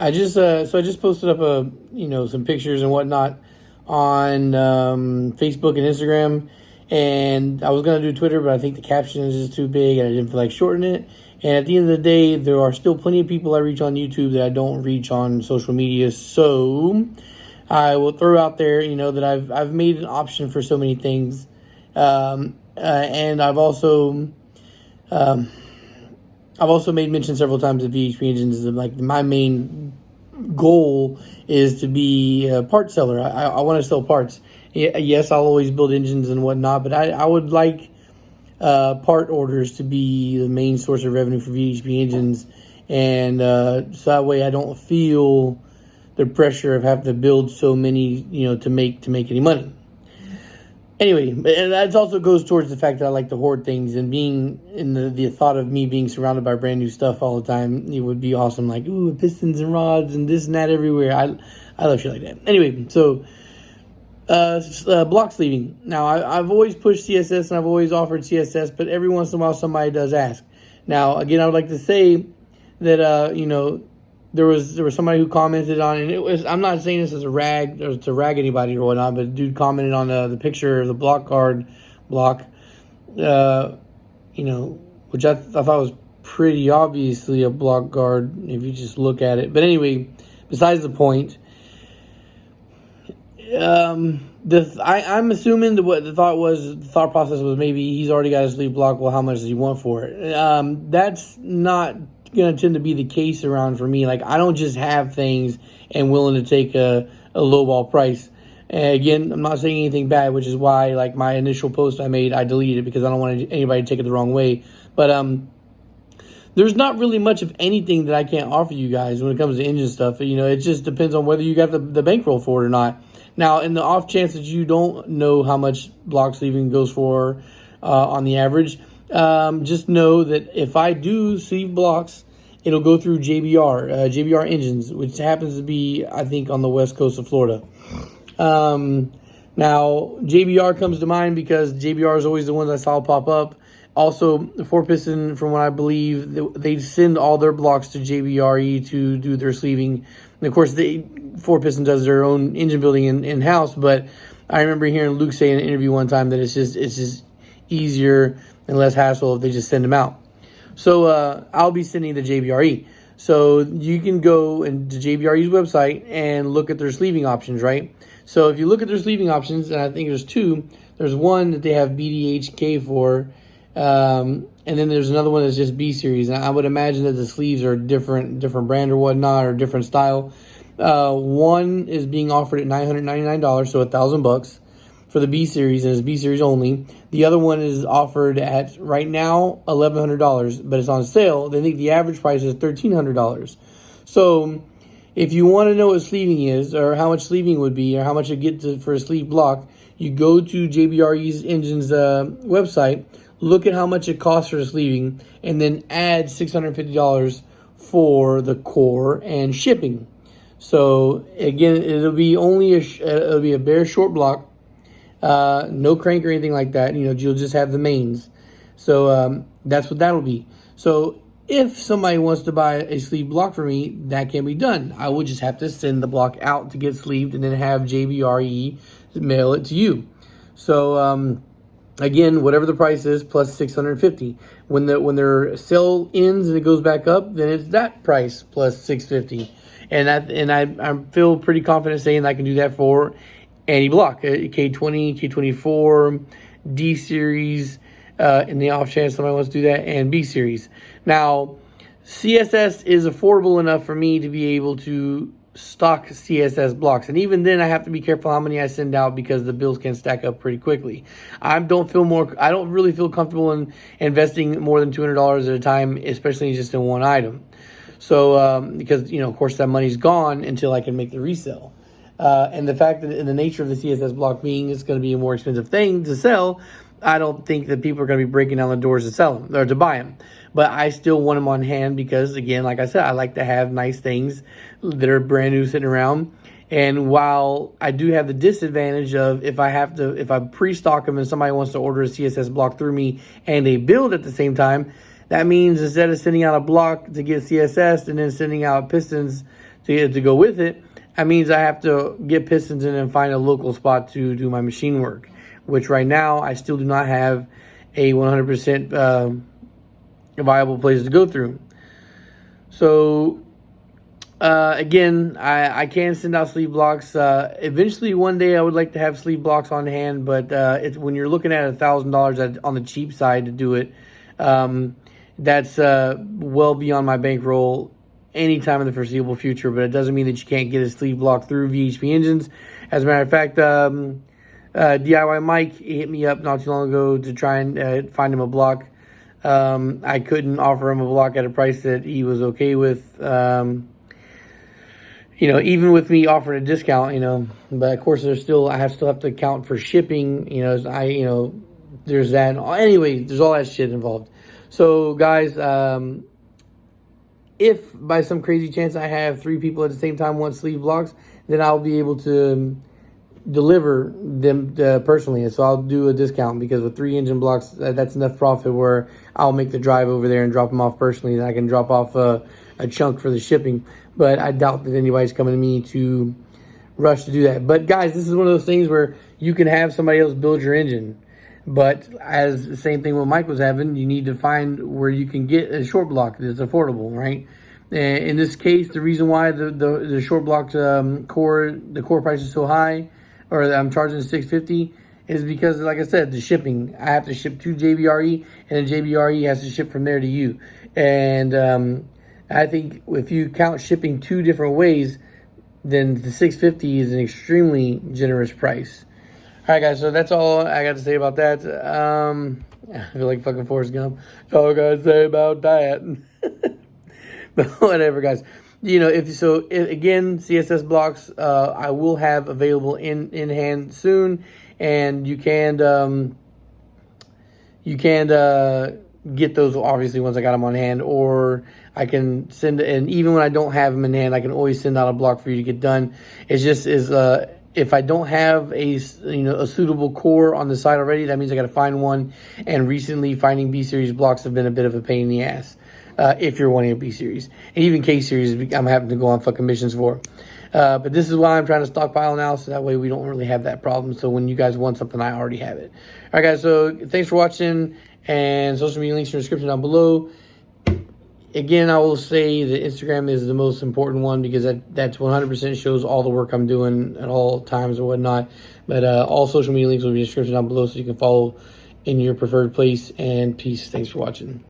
I just posted up some pictures and whatnot on Facebook and Instagram, and I was gonna do Twitter, but I think the caption is just too big, and I didn't feel like shortening it. And at the end of the day, there are still plenty of people I reach on YouTube that I don't reach on social media. So I will throw out there, that I've made an option for so many things, and I've also made mention several times of VHP engines. Like my main goal is to be a part seller. I want to sell parts. Yes, I'll always build engines and whatnot, but I would like part orders to be the main source of revenue for VHP engines, and so that way I don't feel the pressure of having to build so many, to make any money. Anyway, and that also goes towards the fact that I like to hoard things, and being in the thought of me being surrounded by brand new stuff all the time, it would be awesome. Like, ooh, pistons and rods and this and that everywhere. I love shit like that. Anyway, so block sleeving. Now, I've always pushed CSS and I've always offered CSS, but every once in a while somebody does ask. Now, again, I would like to say that there was somebody who commented on, and I'm not saying this as a rag or to rag anybody or whatnot, but a dude commented on the picture of the block guard block, which I thought was pretty obviously a block guard if you just look at it. But anyway, besides the point, I'm assuming what the thought process was, maybe he's already got his sleeve block. Well, how much does he want for it? That's not going to tend to be the case around for me. Like, I don't just have things and willing to take a lowball price. And again, I'm not saying anything bad, which is why, like, my initial post I made, I deleted it because I don't want anybody to take it the wrong way. But there's not really much of anything that I can't offer you guys when it comes to engine stuff. It just depends on whether you got the bankroll for it or not. Now, in the off chance that you don't know how much block sleeving goes for on the average, just know that if I do sleeve blocks, it'll go through JBR Engines, which happens to be, I think, on the west coast of Florida. Now, JBR comes to mind because JBR is always the ones I saw pop up. Also, the 4-piston, from what I believe, they send all their blocks to JBRE to do their sleeving. And of course, 4-piston does their own engine building in-house, but I remember hearing Luke say in an interview one time that it's just easier and less hassle if they just send them out. So I'll be sending the JBRE. So you can go into JBRE's website and look at their sleeving options, right? So if you look at their sleeving options, and I think there's two. There's one that they have BDHK for, and then there's another one that's just B series. And I would imagine that the sleeves are different brand or whatnot, or different style. One is being offered at $999, so $1,000 for the B series, and it's B series only. The other one is offered at right now $1,100, but it's on sale. They think the average price is $1,300. So if you want to know what sleeving is, or how much sleeving would be, or how much you get for a sleeve block, you go to JBRE's Engines website, look at how much it costs for the sleeving, and then add $650 for the core and shipping. So again, it'll be a bare short block. No crank or anything like that. You'll just have the mains. So that's what that'll be. So if somebody wants to buy a sleeve block for me, that can be done. I will just have to send the block out to get sleeved and then have JBRE mail it to you. So again, whatever the price is plus $650. When their sale ends and it goes back up, then it's that price plus $650. And I feel pretty confident saying I can do that for any block, K20, K24, D series, in the off chance somebody wants to do that, and B series. Now, CSS is affordable enough for me to be able to stock CSS blocks, and even then I have to be careful how many I send out because the bills can stack up pretty quickly. I don't really feel comfortable in investing more than $200 at a time, especially just in one item. So because of course that money's gone until I can make the resale. And the fact that in the nature of the CSS block being it's going to be a more expensive thing to sell, I don't think that people are going to be breaking down the doors to sell them or to buy them. But I still want them on hand because, again, like I said, I like to have nice things that are brand new sitting around. And while I do have the disadvantage of if I pre-stock them and somebody wants to order a CSS block through me and they build at the same time, that means instead of sending out a block to get CSS and then sending out pistons to go with it, that means I have to get pistons in and find a local spot to do my machine work, which right now I still do not have a 100% viable place to go through. So again, I can send out sleeve blocks. Eventually, one day, I would like to have sleeve blocks on hand, but it's when you're looking at $1,000 on the cheap side to do it. That's well beyond my bankroll anytime in the foreseeable future, but it doesn't mean that you can't get a sleeve block through VHP Engines. As a matter of fact, DIY Mike hit me up not too long ago to try and find him a block. I couldn't offer him a block at a price that he was okay with. Even with me offering a discount, but of course I still have to account for shipping, there's that. Anyway, there's all that shit involved. So guys, if by some crazy chance I have 3 people at the same time want sleeve blocks, then I'll be able to deliver them personally. And so I'll do a discount, because with 3 engine blocks, that's enough profit where I'll make the drive over there and drop them off personally. Then I can drop off a chunk for the shipping. But I doubt that anybody's coming to me to rush to do that. But guys, this is one of those things where you can have somebody else build your engine. But as the same thing what Mike was having, you need to find where you can get a short block that's affordable, right? And in this case, the reason why the short block core price is so high, or I'm charging $650, is because, like I said, the shipping. I have to ship to JBRE, and then JBRE has to ship from there to you. And I think if you count shipping 2 different ways, then the $650 is an extremely generous price. All right, guys, so that's all I got to say about that. I feel like fucking Forrest Gump. That's all I got to say about that. But whatever, guys. Again, CSS blocks I will have available in hand soon, and you can get those obviously once I got them on hand, or I can send, and even when I don't have them in hand, I can always send out a block for you to get done. It's just if I don't have a suitable core on the site already, that means I got to find one. And recently, finding B series blocks have been a bit of a pain in the ass. If you're wanting a B series, and even K series, I'm having to go on fucking missions for. But this is why I'm trying to stockpile now, so that way we don't really have that problem. So when you guys want something, I already have it. All right, guys. So thanks for watching, and social media links in the description down below. Again, I will say that Instagram is the most important one, because that's 100% shows all the work I'm doing at all times or whatnot. But all social media links will be in the description down below, so you can follow in your preferred place. And peace. Thanks for watching.